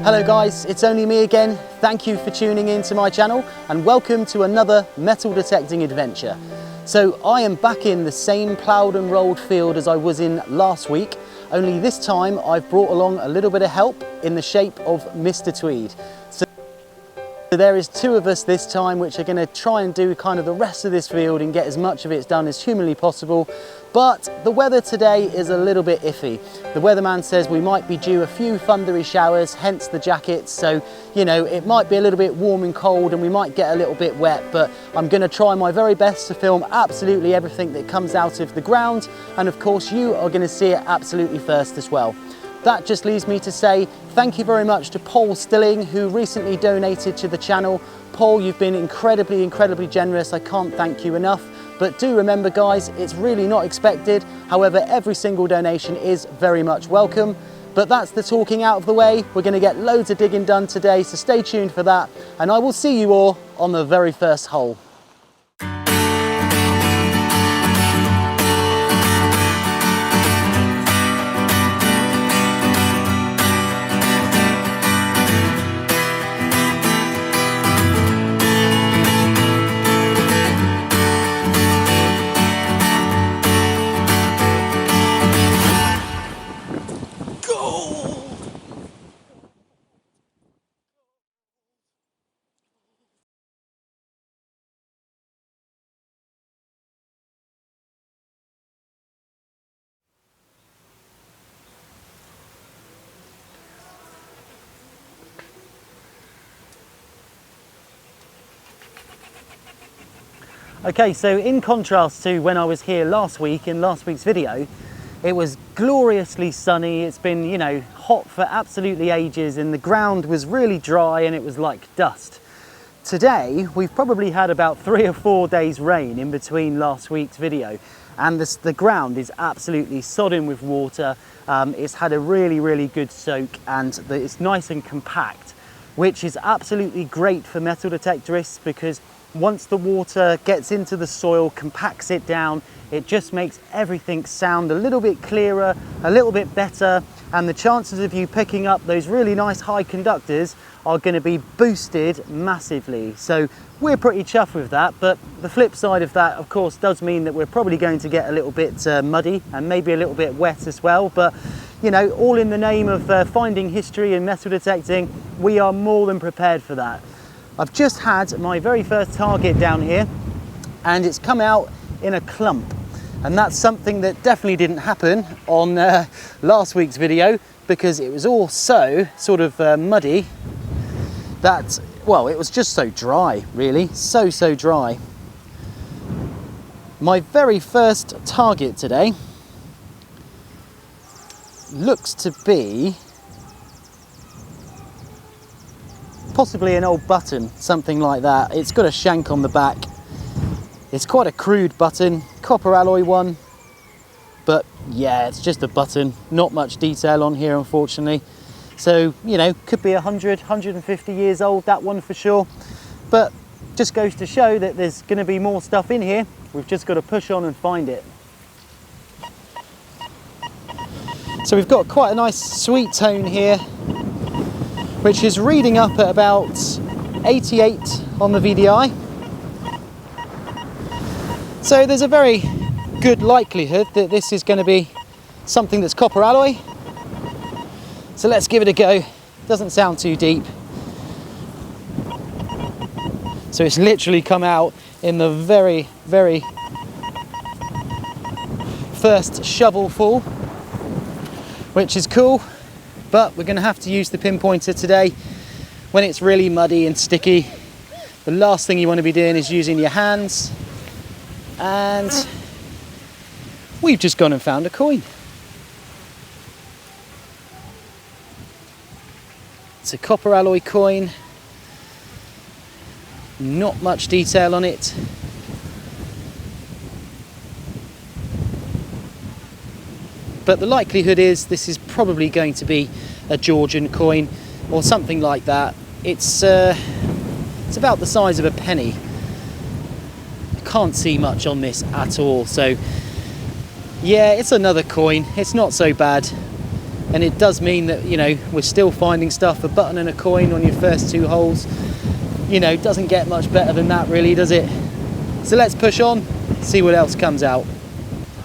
Hello guys, it's only me again. Thank you for tuning in to my channel and welcome to another metal detecting adventure. So I am back in the same ploughed and rolled field as I was in last week, only this time I've brought along a little bit of help in the shape of Mr Tweed. So there is two of us this time which are going to try and do kind of the rest of this field and get as much of it done as humanly possible. But the weather today is a little bit iffy. The weatherman says we might be due a few thundery showers, hence the jackets. So, you know, it might be a little bit warm and cold and we might get a little bit wet, but I'm going to try my very best to film absolutely everything that comes out of the ground. And of course, you are going to see it absolutely first as well. That just leaves me to say thank you very much to Paul Stilling, who recently donated to the channel. Paul, you've been incredibly generous. I can't thank you enough. But do remember guys, it's really not expected. However, every single donation is very much welcome. But that's the talking out of the way. We're going to get loads of digging done today, so stay tuned for that. And I will see you all on the very first hole. Okay, so in contrast to when I was here last week in last week's video, it was gloriously sunny. It's been, you know, hot for absolutely ages and the ground was really dry and it was like dust. Today, we've probably had about 3 or 4 days rain in between last week's video and the ground is absolutely sodden with water. It's had a really good soak and it's nice and compact, which is absolutely great for metal detectorists because once the water gets into the soil, compacts it down, it just makes everything sound a little bit clearer, a little bit better, and the chances of you picking up those really nice high conductors are going to be boosted massively. So we're pretty chuffed with that, but the flip side of that, of course, does mean that we're probably going to get a little bit muddy and maybe a little bit wet as well. But, you know, all in the name of finding history and metal detecting, we are more than prepared for that. I've just had my very first target down here and it's come out in a clump, and that's something that definitely didn't happen on last week's video because it was all so sort of muddy that, well, it was just so dry, really, so dry. My very first target today looks to be possibly an old button, something like that. It's got a shank on the back. It's quite a crude button, copper alloy one, but yeah, it's just a button, not much detail on here unfortunately. So, you know, could be 100, 150 years old, that one for sure. But just goes to show that there's going to be more stuff in here. We've just got to push on and find it. So we've got quite a nice sweet tone here, which is reading up at about 88 on the VDI. So there's a very good likelihood that this is going to be something that's copper alloy. So let's give it a go. Doesn't sound too deep. So it's literally come out in the very first shovelful, which is cool. But we're going to have to use the pinpointer today when it's really muddy and sticky. The last thing you want to be doing is using your hands. And we've just gone and found a coin. It's a copper alloy coin. Not much detail on it. But the likelihood is this is probably going to be a Georgian coin or something like that. It's about the size of a penny. I can't see much on this at all, so yeah, it's another coin. It's not so bad. and it does mean that, you know, we're still finding stuff. A button and a coin on your first 2 holes, you know, doesn't get much better than that really, does it? So let's push on, see what else comes out.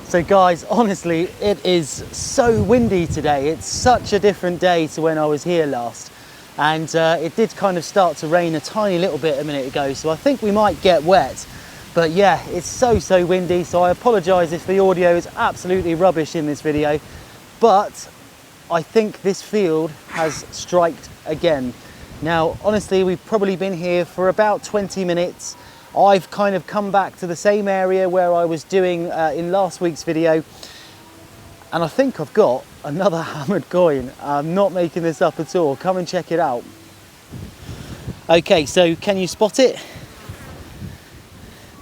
So guys, honestly, it is so windy today. It's such a different day to when I was here last. And it did kind of start to rain a tiny little bit a minute ago, so I think we might get wet. But yeah, it's so windy, so I apologise if the audio is absolutely rubbish in this video. But I think this field has striked again. Now, honestly, we've probably been here for about 20 minutes. I've kind of come back to the same area where I was doing in last week's video. And I think I've got another hammered coin. I'm not making this up at all. Come and check it out. Okay, so can you spot it?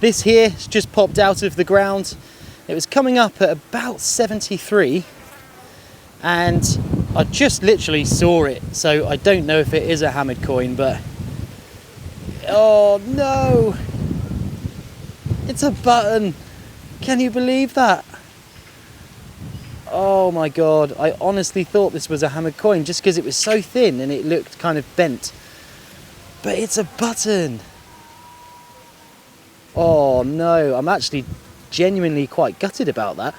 This here has just popped out of the ground. It was coming up at about 73. And I just literally saw it, so I don't know if it is a hammered coin, but oh no, it's a button. Can you believe that? Oh my god, I honestly thought this was a hammered coin just because it was so thin and it looked kind of bent, but it's a button. Oh no, I'm actually genuinely quite gutted about that,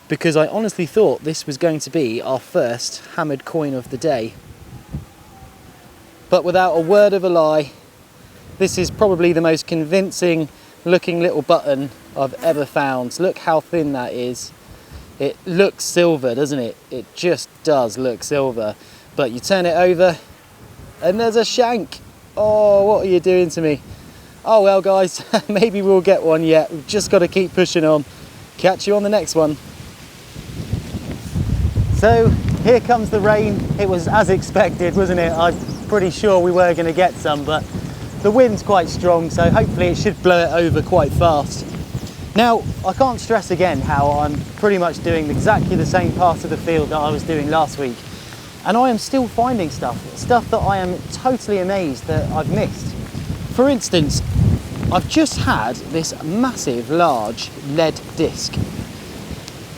because I honestly thought this was going to be our first hammered coin of the day. But without a word of a lie, this is probably the most convincing looking little button I've ever found. Look how thin that is. It looks silver, doesn't it? It just does look silver. But you turn it over and there's a shank. Oh, what are you doing to me? Oh well guys, maybe we'll get one yet. We've just got to keep pushing on. Catch you on the next one. So here comes the rain. It was as expected, wasn't it? I'm pretty sure we were going to get some, but the wind's quite strong, so hopefully it should blow it over quite fast. Now, I can't stress again how I'm pretty much doing exactly the same part of the field that I was doing last week. And I am still finding stuff that I am totally amazed that I've missed. For instance, I've just had this massive, large lead disc.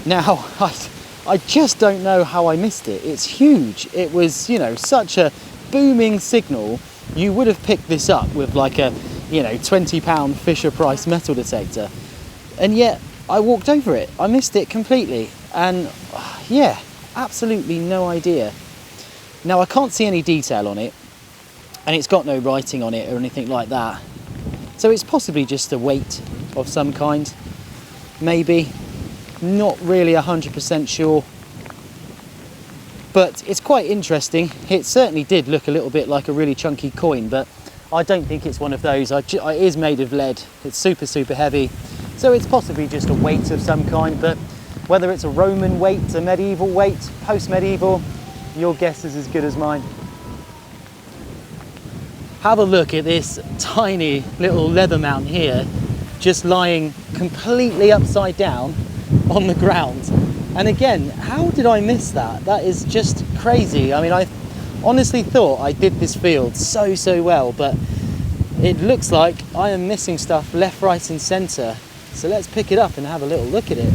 Now, I just don't know how I missed it. It's huge. It was, you know, such a booming signal. You would have picked this up with like a, you know, £20 Fisher Price metal detector. And yet I walked over it. I missed it completely. And yeah, absolutely no idea. Now I can't see any detail on it, and it's got no writing on it or anything like that. So it's possibly just a weight of some kind, maybe. Not really 100% sure, but it's quite interesting. It certainly did look a little bit like a really chunky coin, but I don't think it's one of those. It is made of lead. It's super heavy, so it's possibly just a weight of some kind. But whether it's a Roman weight, a medieval weight, post-medieval, your guess is as good as mine. Have a look at this tiny little leather mount here, just lying completely upside down on the ground. And again, how did I miss that? That is just crazy. I mean, I honestly thought I did this field so well, but it looks like I am missing stuff left, right and centre. So let's pick it up and have a little look at it.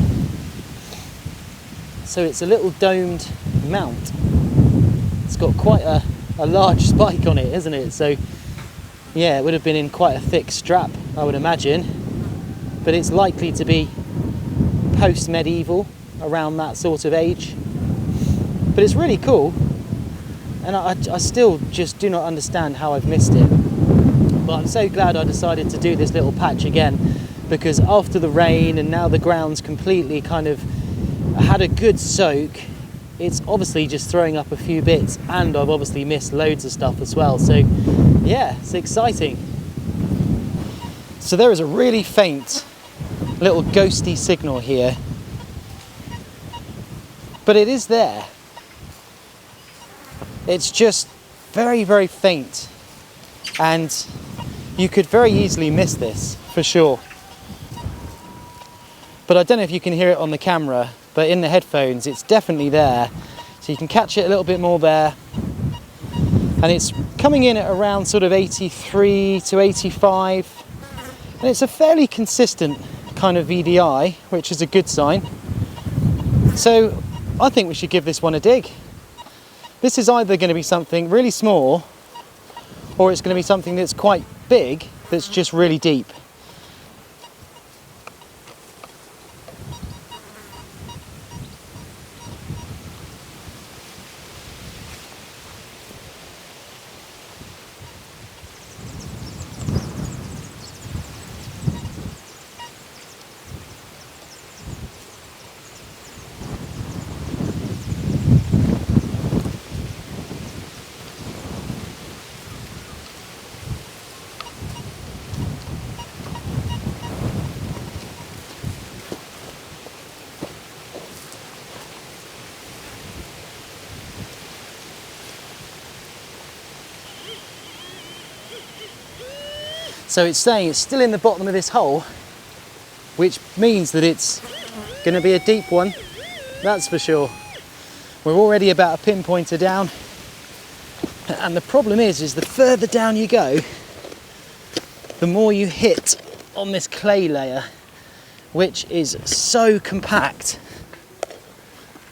So it's a little domed mount. It's got quite a large spike on it, isn't it? So yeah, it would have been in quite a thick strap, I would imagine. But it's likely to be post-medieval, around that sort of age. But it's really cool, and I still just do not understand how I've missed it. But I'm so glad I decided to do this little patch again, because after the rain and now the ground's completely kind of had a good soak, it's obviously just throwing up a few bits, and I've obviously missed loads of stuff as well. So yeah, it's exciting. So there is a really faint little ghosty signal here, but it is there. It's just very faint, and you could very easily miss this for sure. But I don't know if you can hear it on the camera, but in the headphones it's definitely there, so you can catch it a little bit more there. And it's coming in at around sort of 83 to 85, and it's a fairly consistent kind of VDI, which is a good sign. So I think we should give this one a dig. This is either going to be something really small, or it's going to be something that's quite big, that's just really deep. So it's saying it's still in the bottom of this hole, which means that it's going to be a deep one, that's for sure. We're already about a pinpointer down, and the problem is the further down you go, the more you hit on this clay layer, which is so compact.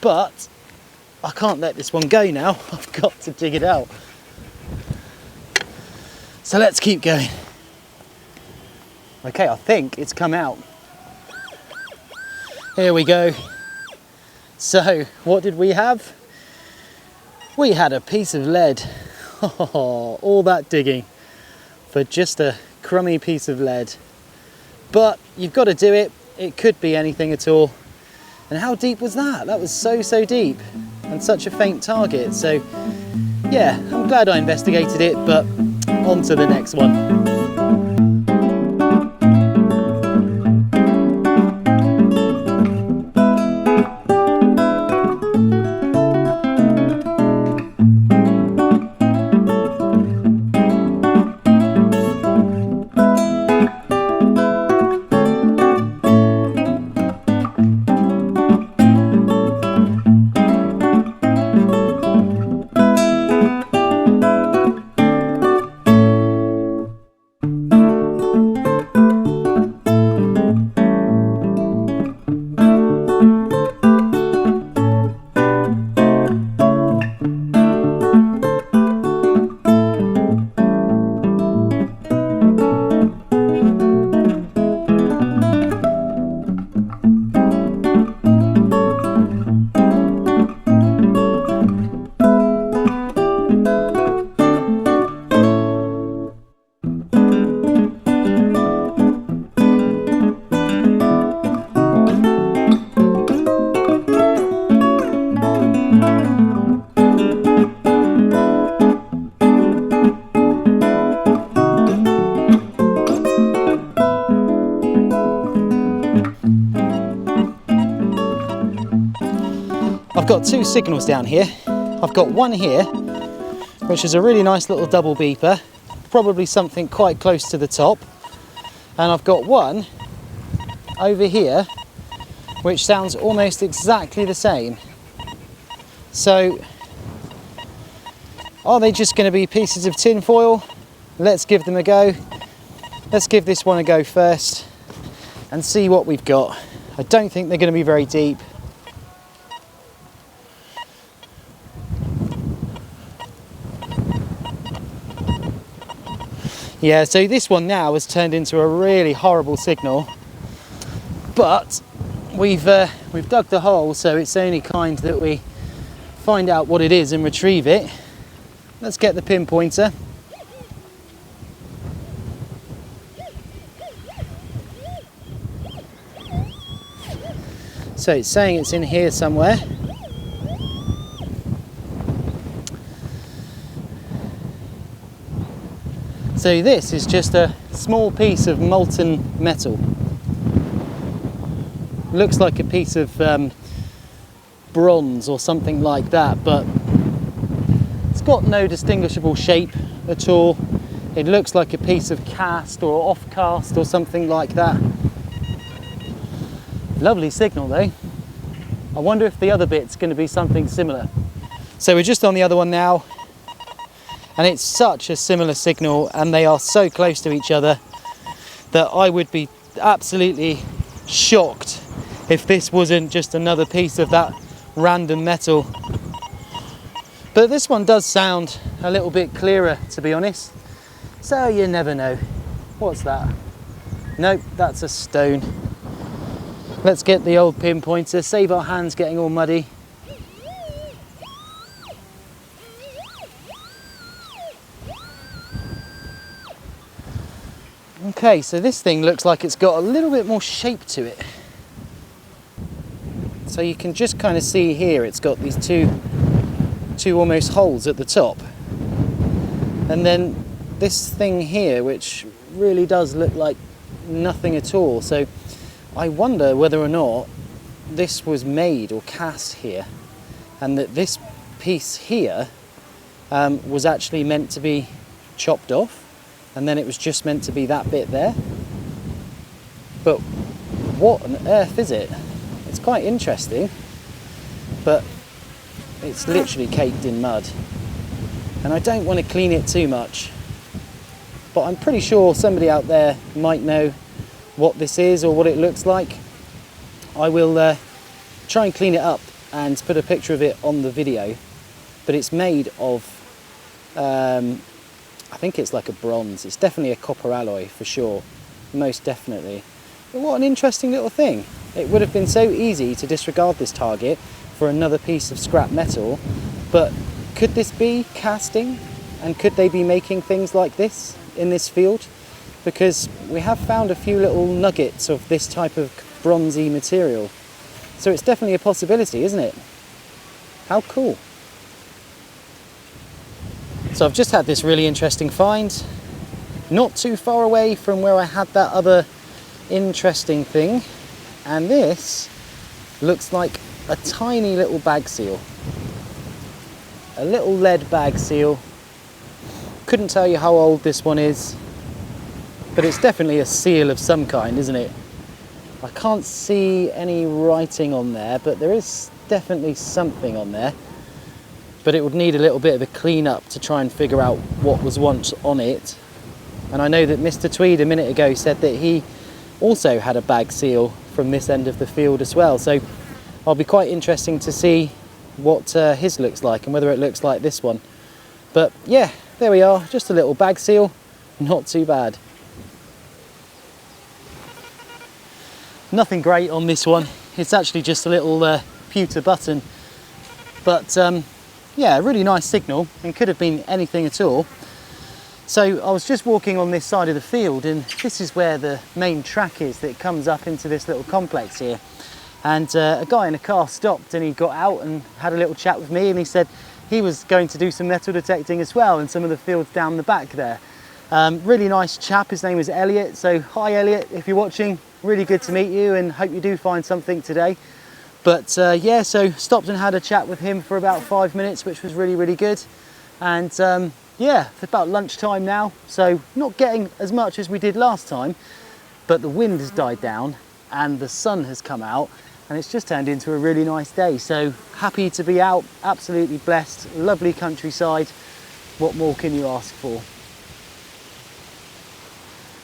But I can't let this one go now, I've got to dig it out. So let's keep going. Okay, I think it's come out. Here we go. So, what did we have? We had a piece of lead. Oh, all that digging for just a crummy piece of lead. But you've got to do it. It could be anything at all. And how deep was that? That was so deep and such a faint target. So, yeah, I'm glad I investigated it, but on to the next one. I've got two signals down here. I've got one here, which is a really nice little double beeper, probably something quite close to the top. And I've got one over here, which sounds almost exactly the same. So, are they just going to be pieces of tin foil? Let's give them a go. Let's give this one a go first and see what we've got. I don't think they're going to be very deep. Yeah, so this one now has turned into a really horrible signal, but we've dug the hole, so it's only kind that we find out what it is and retrieve it. Let's get the pinpointer. So it's saying it's in here somewhere. So this is just a small piece of molten metal. Looks like a piece of bronze or something like that, but it's got no distinguishable shape at all. It looks like a piece of cast or off cast or something like that. Lovely signal though. I wonder if the other bit's going to be something similar. So we're just on the other one now. And it's such a similar signal, and they are so close to each other that I would be absolutely shocked if this wasn't just another piece of that random metal. But this one does sound a little bit clearer, to be honest. So you never know. What's that? Nope, that's a stone. Let's get the old pinpointer, save our hands getting all muddy. Okay, so this thing looks like it's got a little bit more shape to it. So you can just kind of see here it's got these two almost holes at the top. And then this thing here, which really does look like nothing at all. So I wonder whether or not this was made or cast here, and that this piece here was actually meant to be chopped off, and then it was just meant to be that bit there. But what on earth is it? It's quite interesting, but it's literally caked in mud. And I don't want to clean it too much, but I'm pretty sure somebody out there might know what this is or what it looks like. I will try and clean it up and put a picture of it on the video, but it's made of I think it's like a bronze. It's definitely a copper alloy for sure, most definitely. But what an interesting little thing. It would have been so easy to disregard this target for another piece of scrap metal, but could this be casting? And could they be making things like this in this field? Because we have found a few little nuggets of this type of bronzy material. So it's definitely a possibility, isn't it? How cool. So I've just had this really interesting find, not too far away from where I had that other interesting thing. And this looks like a tiny little bag seal. A little lead bag seal. Couldn't tell you how old this one is, but it's definitely a seal of some kind, isn't it? I can't see any writing on there, but there is definitely something on there. But it would need a little bit of a clean up to try and figure out what was once on it. And I know that Mr Tweed a minute ago said that he also had a bag seal from this end of the field as well. So I'll be quite interesting to see what his looks like and whether it looks like this one. But yeah, there we are, just a little bag seal, not too bad. Nothing great on this one. It's actually just a little pewter button. But yeah, a really nice signal, and could have been anything at all. So I was just walking on this side of the field, and this is where the main track is that comes up into this little complex here. And a guy in a car stopped, and he got out and had a little chat with me, and he said he was going to do some metal detecting as well in some of the fields down the back there. Really nice chap, his name is Elliot. So hi Elliot, if you're watching, really good to meet you, and hope you do find something today. But yeah, so stopped and had a chat with him for about 5 minutes, which was really, really good. And yeah, it's about lunchtime now, so not getting as much as we did last time, but the wind has died down and the sun has come out, and it's just turned into a really nice day. So happy to be out, absolutely blessed, lovely countryside. What more can you ask for?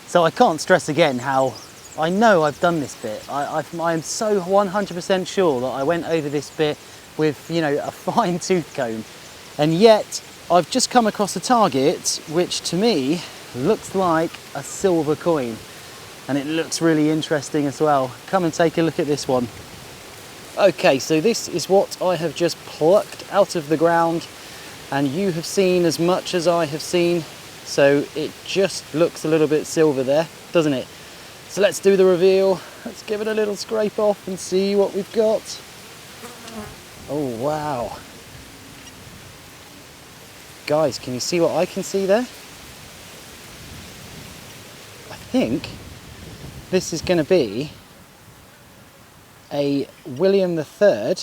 So I can't stress again how I know I've done this bit. I am so 100% sure that I went over this bit with, you know, a fine tooth comb, and yet I've just come across a target which to me looks like a silver coin, and it looks really interesting as well. Come and take a look at this one. Okay, so this is what I have just plucked out of the ground, and you have seen as much as I have seen, so it just looks a little bit silver there, doesn't it? So let's do the reveal. Let's give it a little scrape off and see what we've got. Oh wow. Guys, can you see what I can see there? I think this is going to be a William III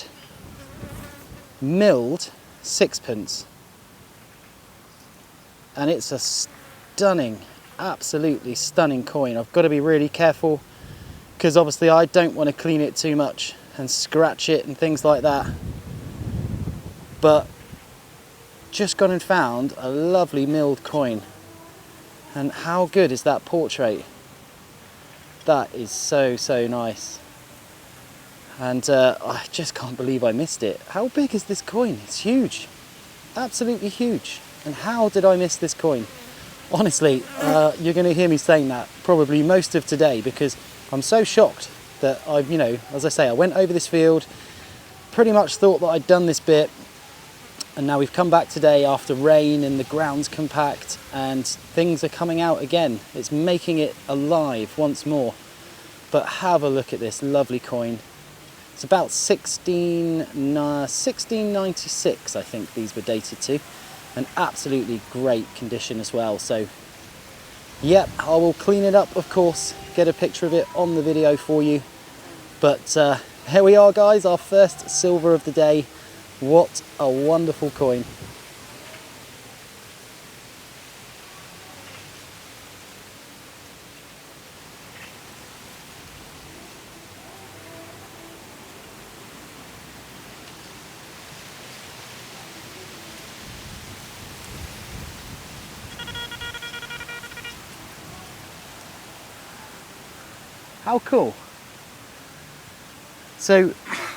milled sixpence. And it's a stunning, absolutely stunning coin. I've got to be really careful because obviously I don't want to clean it too much and scratch it and things like that. But just gone and found a lovely milled coin. And how good is that portrait? That is so, so nice. And I just can't believe I missed it. How big is this coin? It's huge. absolutely huge. And how did I miss this coin? Honestly, you're going to hear me saying that probably most of today, because I'm so shocked that I've, you know, as I say, I went over this field, pretty much thought that I'd done this bit, and now we've come back today after rain and the ground's compact and things are coming out again. It's making it alive once more. But have a look at this lovely coin. It's about 1696, I think these were dated to. An absolutely great condition as well. So, yep, I will clean it up, of course, get a picture of it on the video for you. But here we are, guys, our first silver of the day. What a wonderful coin. How cool. So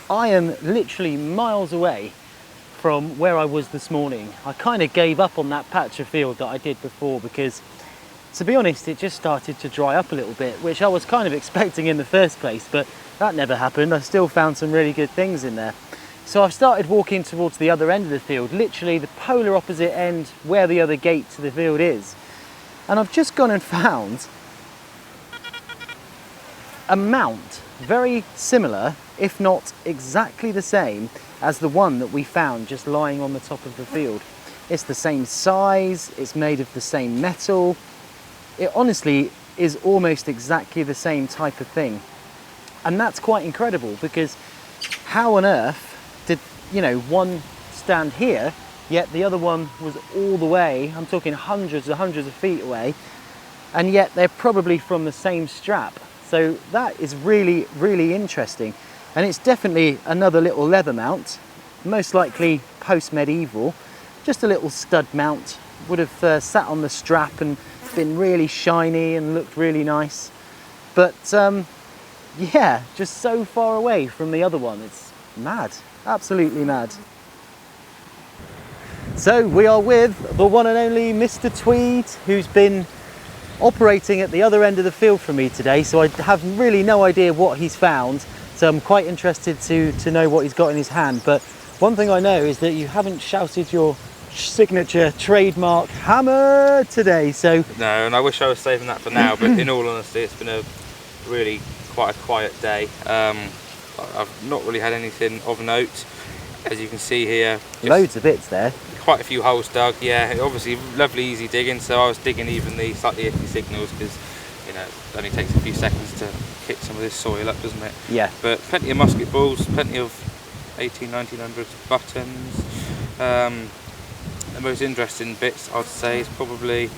I am literally miles away from where I was this morning. I kind of gave up on that patch of field that I did before because, to be honest, it just started to dry up a little bit, which I was kind of expecting in the first place, but that never happened. I still found some really good things in there. So I've started walking towards the other end of the field, literally the polar opposite end where the other gate to the field is. And I've just gone and found a mount very similar, if not exactly the same, as the one that we found just lying on the top of the field. It's the same size, it's made of the same metal. It honestly is almost exactly the same type of thing. And that's quite incredible, because how on earth did, you know, one stand here, yet the other one was all the way, I'm talking hundreds and hundreds of feet away, and yet they're probably from the same strap. So that is really, really interesting. And it's definitely another little leather mount, most likely post-medieval. Just a little stud mount, would have sat on the strap and been really shiny and looked really nice. But yeah, just so far away from the other one. It's mad, absolutely mad. So we are with the one and only Mr Tweed, who's been operating at the other end of the field for me today, so I have really no idea what he's found, so I'm quite interested to know what he's got in his hand. But one thing I know is that you haven't shouted your signature trademark hammer today, so... No, and I wish I was saving that for now, but in all honesty, it's been a really quite a quiet day. I've not really had anything of note, as you can see here. Loads of bits there. Quite a few holes dug, yeah. Obviously, lovely easy digging. So I was digging even the slightly iffy signals because, you know, it only takes a few seconds to kick some of this soil up, doesn't it? Yeah. But plenty of musket balls, plenty of 1900s buttons. The most interesting bits, I'd say, is probably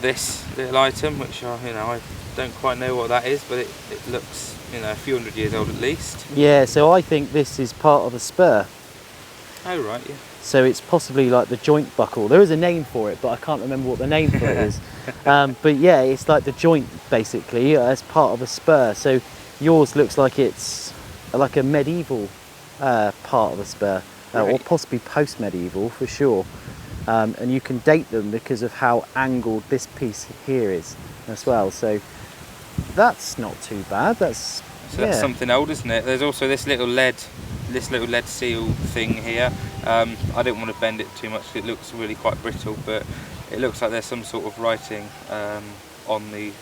this little item, which I don't quite know what that is, but it looks, you know, a few hundred years old at least. Yeah. So I think this is part of a spur. Oh right, yeah. So it's possibly like the joint buckle. There is a name for it, but I can't remember what the name for it is. But yeah, it's like the joint basically as part of a spur. So yours looks like it's like a medieval part of a spur, or possibly post-medieval for sure. And you can date them because of how angled this piece here is as well. So that's not too bad. That's something old, isn't it? There's also this little lead seal thing here. I don't want to bend it too much. It looks really quite brittle, but it looks like there's some sort of writing on the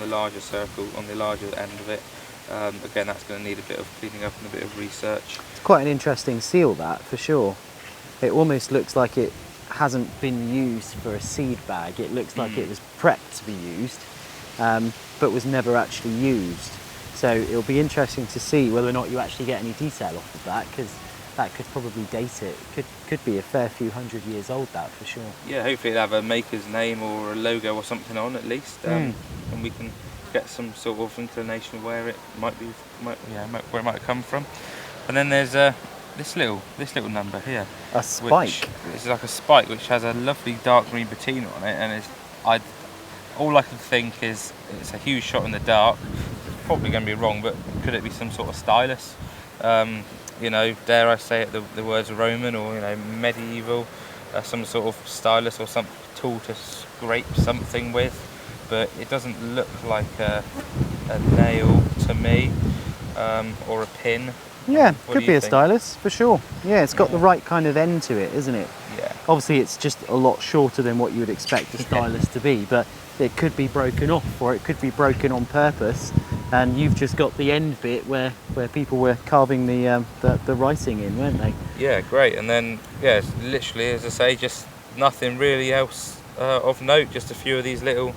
larger circle, on the larger end of it. Again, that's going to need a bit of cleaning up and a bit of research. It's quite an interesting seal, that, for sure. It almost looks like it hasn't been used for a seed bag. It looks like it was prepped to be used, but was never actually used. So it'll be interesting to see whether or not you actually get any detail off of that, because that could probably date it. Could be a fair few hundred years old, that for sure. Yeah, hopefully it'll have a maker's name or a logo or something on at least, and we can get some sort of inclination of where it might be, where it might come from. And then there's this little number here. A spike. It's like a spike which has a lovely dark green patina on it, and all I can think is it's a huge shot in the dark. Probably going to be wrong, but could it be some sort of stylus? You know, dare I say it, the words Roman or, you know, medieval. some sort of stylus or some tool to scrape something with, but it doesn't look like a nail to me, or a pin. Yeah, What could do be you a think? stylus for sure. Yeah, it's got the right kind of end to it, isn't it? Yeah. Obviously it's just a lot shorter than what you would expect a stylus to be, but it could be broken off or it could be broken on purpose, and you've just got the end bit where people were carving the writing in, weren't they? Yeah, great. And then, yeah, it's literally, as I say, just nothing really else of note, just a few of these little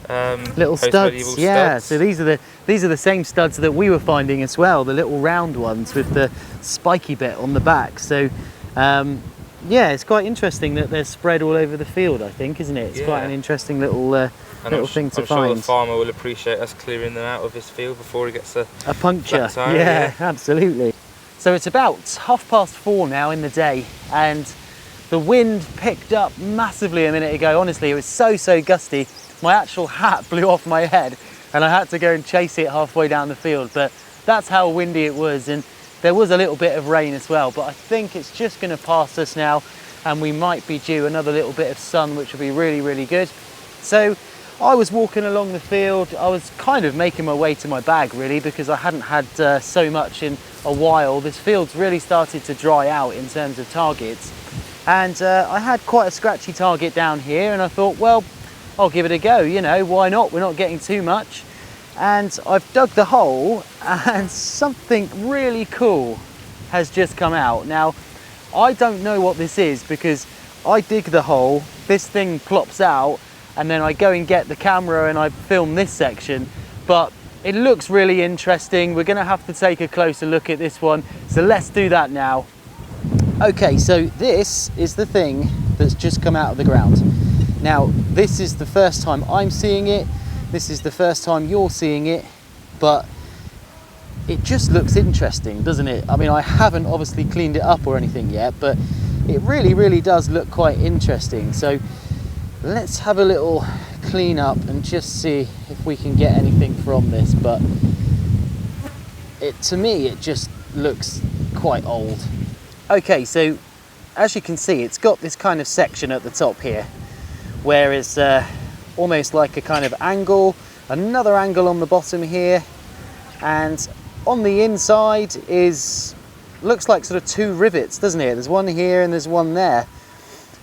post-medieval studs. Yeah, studs. so these are the same studs that we were finding as well, the little round ones with the spiky bit on the back. So yeah, it's quite interesting that they're spread all over the field, I think, isn't it? It's quite an interesting little thing to I'm find. sure the farmer will appreciate us clearing them out of his field before he gets a puncture. flat tire, Yeah, absolutely. So it's about 4:30 now in the day, and the wind picked up massively a minute ago. Honestly, it was so gusty. My actual hat blew off my head and I had to go and chase it halfway down the field, but that's how windy it was. And there was a little bit of rain as well, but I think it's just going to pass us now, and we might be due another little bit of sun, which will be really good. So I was walking along the field. I was kind of making my way to my bag really, because I hadn't had so much in a while. This field's really started to dry out in terms of targets, and I had quite a scratchy target down here, and I thought, well, I'll give it a go, you know, why not? We're not getting too much. And I've dug the hole and something really cool has just come out. Now, I don't know what this is, because I dig the hole, this thing plops out, and then I go and get the camera and I film this section, but it looks really interesting. We're gonna have to take a closer look at this one, so let's do that now. Okay, so this is the thing that's just come out of the ground. Now, this is the first time I'm seeing it, this is the first time you're seeing it, but it just looks interesting, doesn't it? I mean, I haven't obviously cleaned it up or anything yet, but it really does look quite interesting. So let's have a little clean up and just see if we can get anything from this. But to me, it just looks quite old. Okay, so as you can see, it's got this kind of section at the top here, where it's almost like a kind of angle, another angle on the bottom here, and on the inside looks like sort of two rivets, doesn't it? There's one here and there's one there.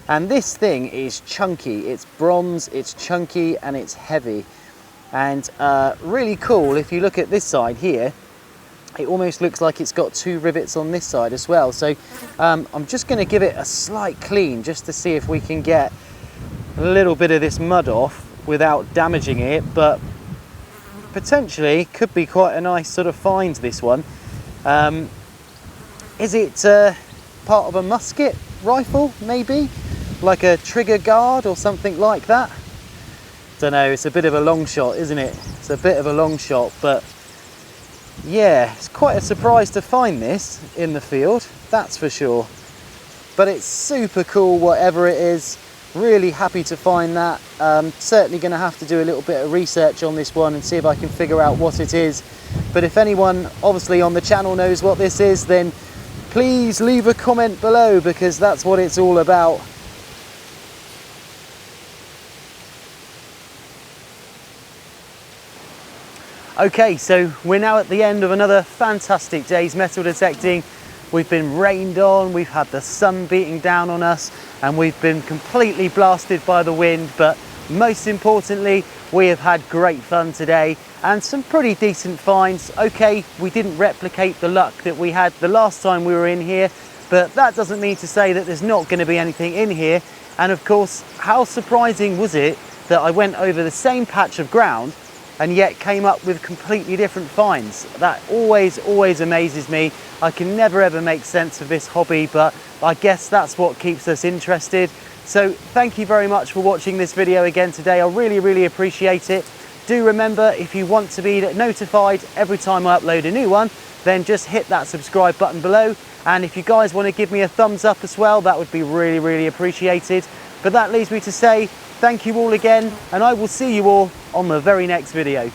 And this thing is chunky, it's bronze, it's chunky, and it's heavy. And really cool, if you look at this side here, it almost looks like it's got two rivets on this side as well. So I'm just going to give it a slight clean just to see if we can get a little bit of this mud off without damaging it, but potentially could be quite a nice sort of find, this one. Is it part of a musket rifle, maybe? Like a trigger guard or something like that? Don't know, it's a bit of a long shot, isn't it? It's a bit of a long shot, but yeah, it's quite a surprise to find this in the field, that's for sure. But it's super cool, whatever it is. Really happy to find that. Certainly going to have to do a little bit of research on this one and see if I can figure out what it is. But if anyone obviously on the channel knows what this is, then please leave a comment below, because that's what it's all about. Okay, so we're now at the end of another fantastic day's metal detecting. We've been rained on, we've had the sun beating down on us, and we've been completely blasted by the wind, but most importantly, we have had great fun today and some pretty decent finds. Okay, we didn't replicate the luck that we had the last time we were in here, but that doesn't mean to say that there's not going to be anything in here. And of course, how surprising was it that I went over the same patch of ground and yet came up with completely different finds? That always amazes me. I can never ever make sense of this hobby, but I guess that's what keeps us interested. So thank you very much for watching this video again today. I really appreciate it. Do remember, if you want to be notified every time I upload a new one, then just hit that subscribe button below. And if you guys want to give me a thumbs up as well, that would be really appreciated. But that leaves me to say thank you all again, and I will see you all on the very next video.